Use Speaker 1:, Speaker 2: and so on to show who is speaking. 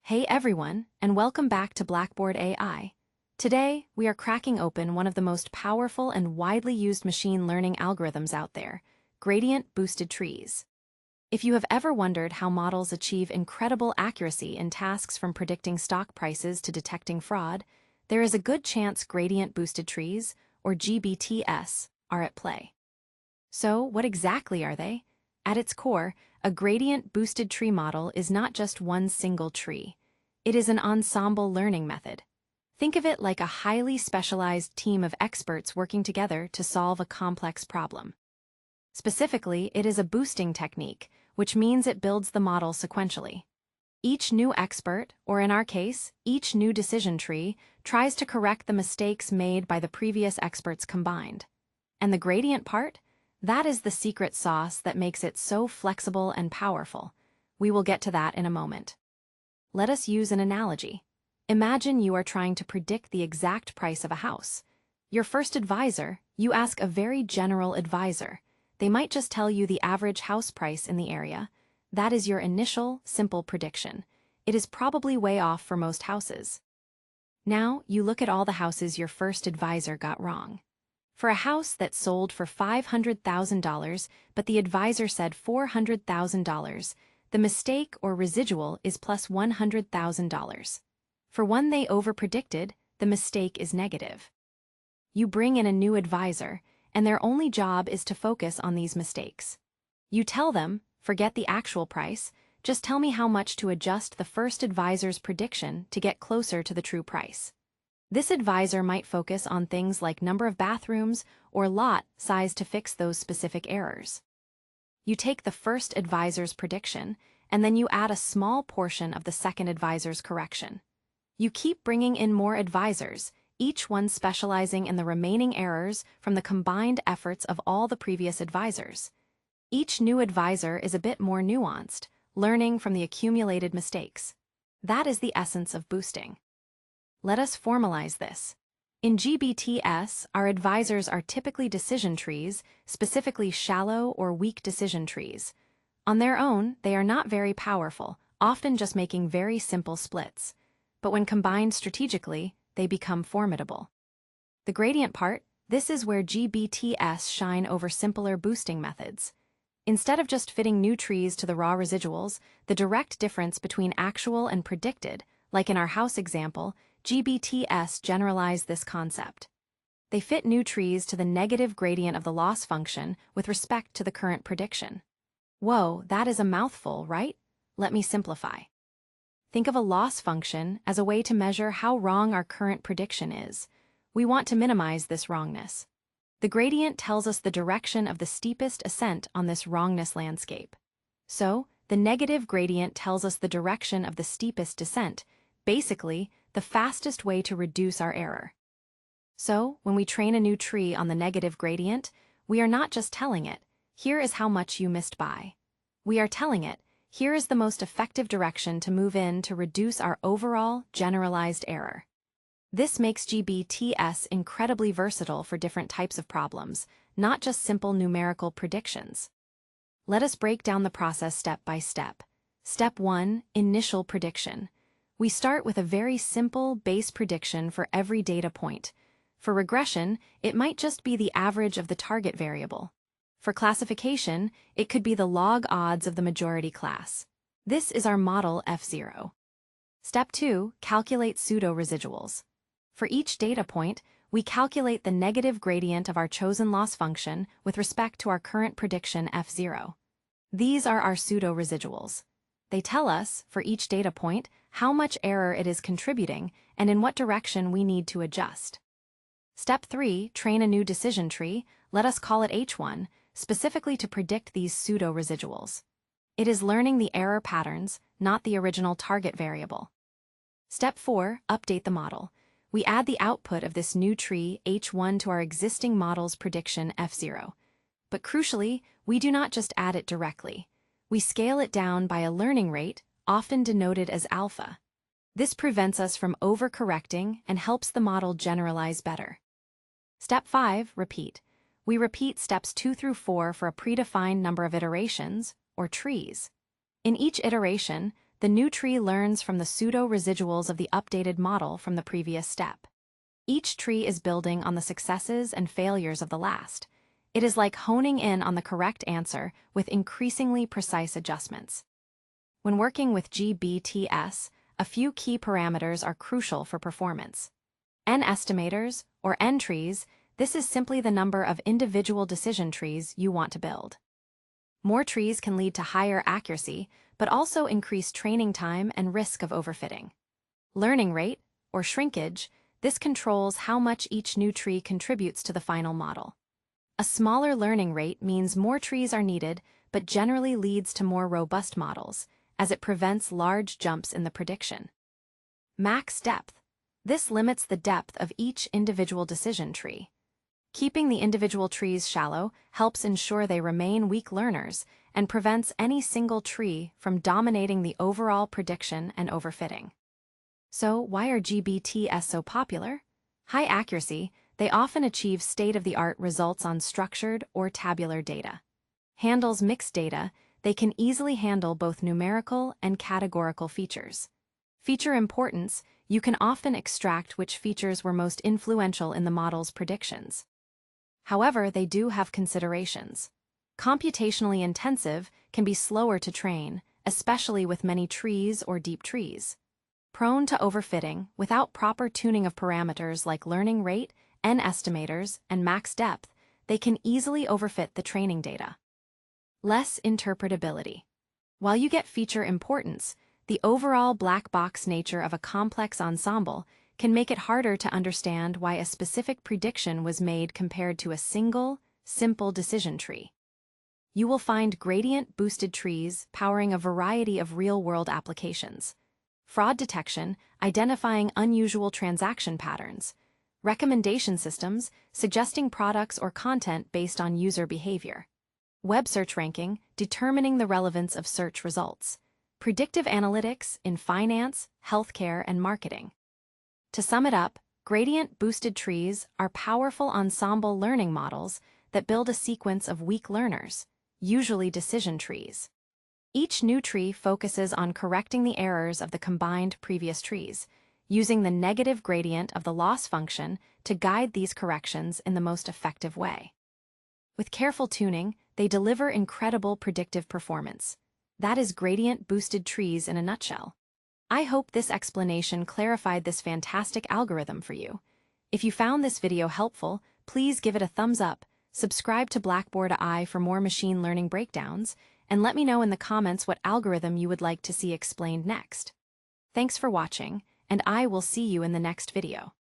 Speaker 1: Hey everyone, and welcome back to Blackboard AI. Today, we are cracking open one of the most powerful and widely used machine learning algorithms out there, gradient-boosted trees. If you have ever wondered how models achieve incredible accuracy in tasks from predicting stock prices to detecting fraud, there is a good chance gradient-boosted trees, or GBTs, are at play. So, what exactly are they? At its core, a gradient-boosted tree model is not just one single tree. It is an ensemble learning method. Think of it like a highly specialized team of experts working together to solve a complex problem. Specifically, it is a boosting technique, which means it builds the model sequentially. Each new expert, or in our case, each new decision tree, tries to correct the mistakes made by the previous experts combined. And the gradient part? That is the secret sauce that makes it so flexible and powerful. We will get to that in a moment. Let us use an analogy. Imagine you are trying to predict the exact price of a house. Your first advisor, you ask a very general advisor. They might just tell you the average house price in the area. That is your initial, simple prediction. It is probably way off for most houses. Now, you look at all the houses your first advisor got wrong. For a house that sold for $500,000, but the advisor said $400,000, the mistake or residual is plus $100,000. For one they overpredicted, the mistake is negative. You bring in a new advisor, and their only job is to focus on these mistakes. You tell them, forget the actual price, just tell me how much to adjust the first advisor's prediction to get closer to the true price. This advisor might focus on things like number of bathrooms or lot size to fix those specific errors. You take the first advisor's prediction, and then you add a small portion of the second advisor's correction. You keep bringing in more advisors, each one specializing in the remaining errors from the combined efforts of all the previous advisors. Each new advisor is a bit more nuanced, learning from the accumulated mistakes. That is the essence of boosting. Let us formalize this. In GBTs, our advisors are typically decision trees, specifically shallow or weak decision trees. On their own, they are not very powerful, often just making very simple splits. But when combined strategically, they become formidable. The gradient part, this is where GBTs shine over simpler boosting methods. Instead of just fitting new trees to the raw residuals, the direct difference between actual and predicted, like in our house example, GBTs generalize this concept. They fit new trees to the negative gradient of the loss function with respect to the current prediction. Whoa, that is a mouthful, right? Let me simplify. Think of a loss function as a way to measure how wrong our current prediction is. We want to minimize this wrongness. The gradient tells us the direction of the steepest ascent on this wrongness landscape. So, the negative gradient tells us the direction of the steepest descent, basically, the fastest way to reduce our error. So, when we train a new tree on the negative gradient, we are not just telling it, here is how much you missed by. We are telling it, here is the most effective direction to move in to reduce our overall, generalized error. This makes GBTs incredibly versatile for different types of problems, not just simple numerical predictions. Let us break down the process step by step. Step 1, Initial Prediction. We start with a very simple base prediction for every data point. For regression, it might just be the average of the target variable. For classification, it could be the log odds of the majority class. This is our model F0. Step 2, Calculate pseudo-residuals. For each data point, we calculate the negative gradient of our chosen loss function with respect to our current prediction F0. These are our pseudo-residuals. They tell us, for each data point, how much error it is contributing and in what direction we need to adjust. Step 3, Train a new decision tree, let us call it H1, specifically to predict these pseudo-residuals. It is learning the error patterns, not the original target variable. Step 4, Update the model. We add the output of this new tree H1 to our existing model's prediction F0. But crucially, we do not just add it directly. We scale it down by a learning rate, often denoted as alpha. This prevents us from overcorrecting and helps the model generalize better. Step 5, Repeat. We repeat steps 2 through 4 for a predefined number of iterations, or trees. In each iteration, the the new tree learns from the pseudo-residuals of the updated model from the previous step. Each tree is building on the successes and failures of the last. It is like honing in on the correct answer with increasingly precise adjustments. When working with GBTs, a few key parameters are crucial for performance. N estimators, or N trees, this is simply the number of individual decision trees you want to build. More trees can lead to higher accuracy, but also increase training time and risk of overfitting. Learning rate, or shrinkage, this controls how much each new tree contributes to the final model. A smaller learning rate means more trees are needed, but generally leads to more robust models, as it prevents large jumps in the prediction. Max depth. This limits the depth of each individual decision tree. Keeping the individual trees shallow helps ensure they remain weak learners and prevents any single tree from dominating the overall prediction and overfitting. So, why are GBTs so popular? High accuracy, they often achieve state-of-the-art results on structured or tabular data. Handles mixed data, they can easily handle both numerical and categorical features. Feature importance, you can often extract which features were most influential in the model's predictions. However, they do have considerations. Computationally intensive can be slower to train, especially with many trees or deep trees. Prone to overfitting, without proper tuning of parameters like learning rate, N estimators, and max depth, they can easily overfit the training data. Less interpretability. While you get feature importance, the overall black box nature of a complex ensemble can make it harder to understand why a specific prediction was made compared to a single, simple decision tree. You will find gradient-boosted trees powering a variety of real-world applications. Fraud detection, identifying unusual transaction patterns. Recommendation systems, suggesting products or content based on user behavior. Web search ranking, determining the relevance of search results. Predictive analytics in finance, healthcare, and marketing. To sum it up, gradient-boosted trees are powerful ensemble learning models that build a sequence of weak learners, usually decision trees. Each new tree focuses on correcting the errors of the combined previous trees, using the negative gradient of the loss function to guide these corrections in the most effective way. With careful tuning, they deliver incredible predictive performance. That is gradient-boosted trees in a nutshell. I hope this explanation clarified this fantastic algorithm for you. If you found this video helpful, please give it a thumbs up, subscribe to BlackboardAI for more machine learning breakdowns, and let me know in the comments what algorithm you would like to see explained next. Thanks for watching, and I will see you in the next video.